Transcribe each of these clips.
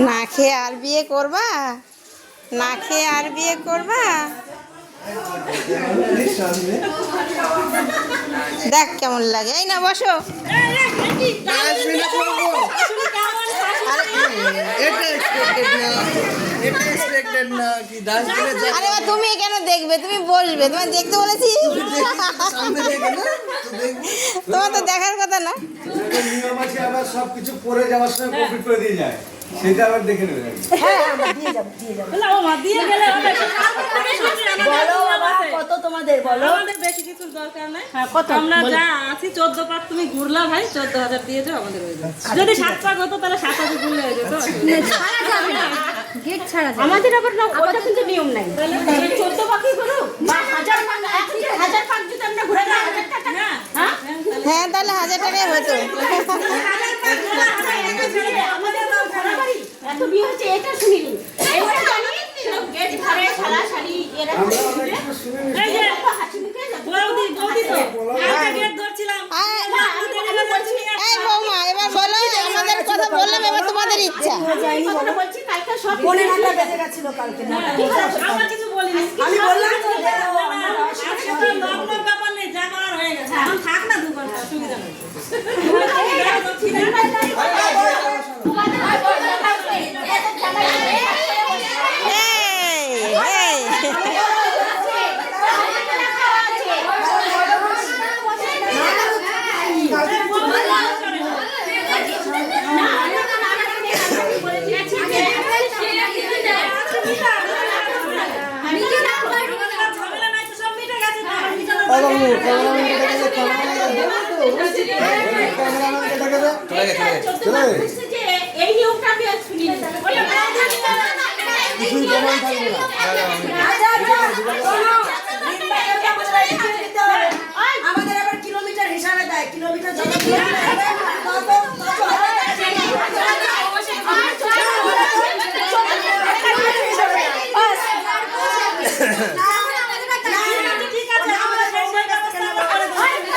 না খেয়ে আর বিয়ে করবা? না খেয়ে আর বিয়ে করবা? দেখ কেমন লাগে। এই না বসো। আরে তুমি কেন দেখবে? তুমি বসবে। তোমার দেখতে বলেছি? তোমার তো দেখার কথা না। নিয়ম আছে, আবার সবকিছু পরে যাওয়ার সময় কমপ্লিট করে দিয়ে যায়, সেটা আবার দেখে নেবে। হ্যাঁ আমরা দিয়ে যাব, দিয়ে যাব। ও মা দিয়ে গেলে হবে। বলো বাবা কত তোমাদের, বলো। আমাদের বেশি কিছু দরকার নাই। কত আমরা যা আছি 14 পাক তুমি ঘুরলা ভাই, 14,000 দিয়ে যাও, আমাদের হয়ে যাবে। যদি 7 পাক হতো তাহলে 7,000 ঘুরলে হয়ে যেত। ছাড়া যাবে না, গেট ছাড়া যাবে। আমাদের আবার না, ওটা কিন্তু নিয়ম নাই। তাহলে 14 পাকই করো বা 1000 পাক, 1000 পাক যদি আমরা ঘুরে না 1000 টাকা। হ্যাঁ হ্যাঁ তাহলে 1000 টাকাই হতো। আমাদের ঘোরাবাড়ি এত বিয়ে হচ্ছে, এটা শুনিনি। এটা জানি গেট ধারে শালা শালি এরা এই যে বৌদি তো একটা গেট ধরছিলাম। এই বৌমা এবার বলো, আমাদের কথা বললাম, এবার তোমাদের ইচ্ছা। কথাটা বলছি, কালকে সব পনে নাটা বেজে গেছিল কালকে না। আমরা কিছু বলিনি। আমি বললাম তো আজকে তো লগ্ন ব্যাপার নেই, যা করার হয়ে গেছে। এখন থাক না 2 ঘন্টা, অসুবিধা নেই। বাবু ক্যামেরাম্যানকে ডেকে দে, ক্যামেরাম্যানকে ডেকে দে। চলে গেছে? এই নিয়মটা আমি আজ শুনি কিছুই প্রমাণ থাকবে না। আমাদের আবার কিলোমিটার হিসাবে দেয়, কিলোমিটার যত কিলোমিটার হবে তত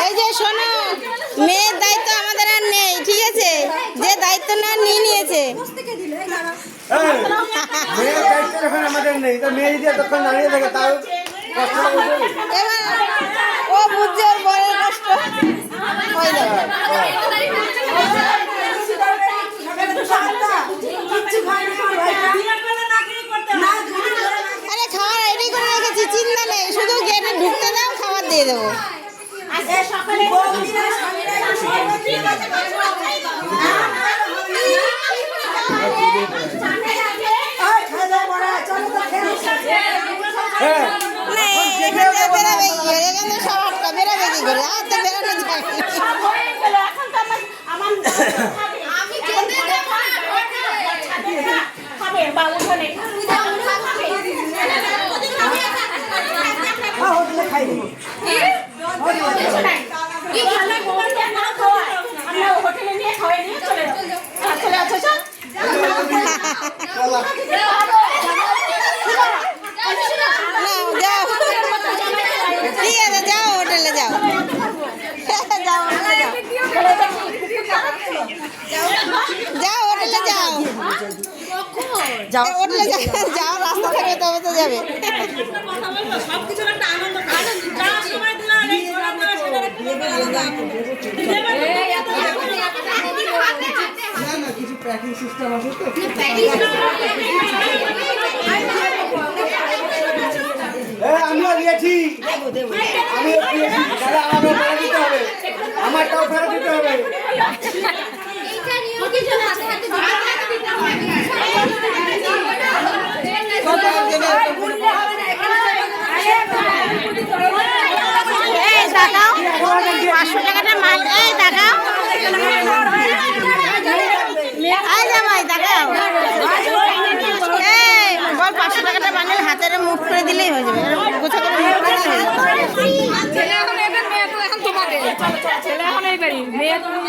এই যে শোনো, মেয়ের দায়িত্ব আমাদের আর নেই, ঠিক আছে? যে দায়িত্ব না নিয়ে নিয়েছে। এই, মেয়ের দায়িত্ব যখন আমাদের নেই, তো মেয়ে যদি এতক্ষণ দাঁড়িয়ে থাকে তাও কষ্টটা বুঝবে। এবার ও বুঝছে ওর বড়ের কষ্ট। ওই দেখো। আরে খাবার রেডি করে রেখেছি, চিন্তা নেই, শুধু গেটে ঢুকতে দাও, খাবার দিয়ে দেবো। হ্যাঁ, না, এখান থেকে বেরোবে কি করে? এখান থেকে সব আটকা, বেরোবে কি করে? আর তো বেরোনো যায় না। হোটেলে নিয়ে খাওয়াই নিয়ে চলে যাও। চলো। না, যাও। ঠিক আছে, যাও হোটেলে যাও। যাও হোটেলে যাও। যাও হোটেলে যাও। যাও হোটেলে যাও, যাও, রাস্তা থাকবে তবে তো যাবে। সবকিছুর একটা আনন্দ থাকে। যাওয়ার সময় দিলে আর এই ঘোরার দেওয়ার সেটার একটা ব্যাপার আলাদা। না না, কিছু প্যাকিং সিস্টেম আছে তো। আমিও দিয়েছি, আমিও দিয়েছি, তাহলে আমারও ফেরত দিতে হবে, আমারটাও ফেরত দিতে হবে। এই দেখাও 500 টাকাটা মাল, এই দেখাও, এই জামাই দেখাও, এই বল 500 টাকাটা বানিয়ে হাতের মুখ করে দিলেই হয়ে যাবে, গোছা করে মুখ করে দিলেই হয়ে যাবে। ছেলে এখন এবার মেয়ে তো এখন তোমাদের ছেলে এখন এইবারই মেয়ে তুমি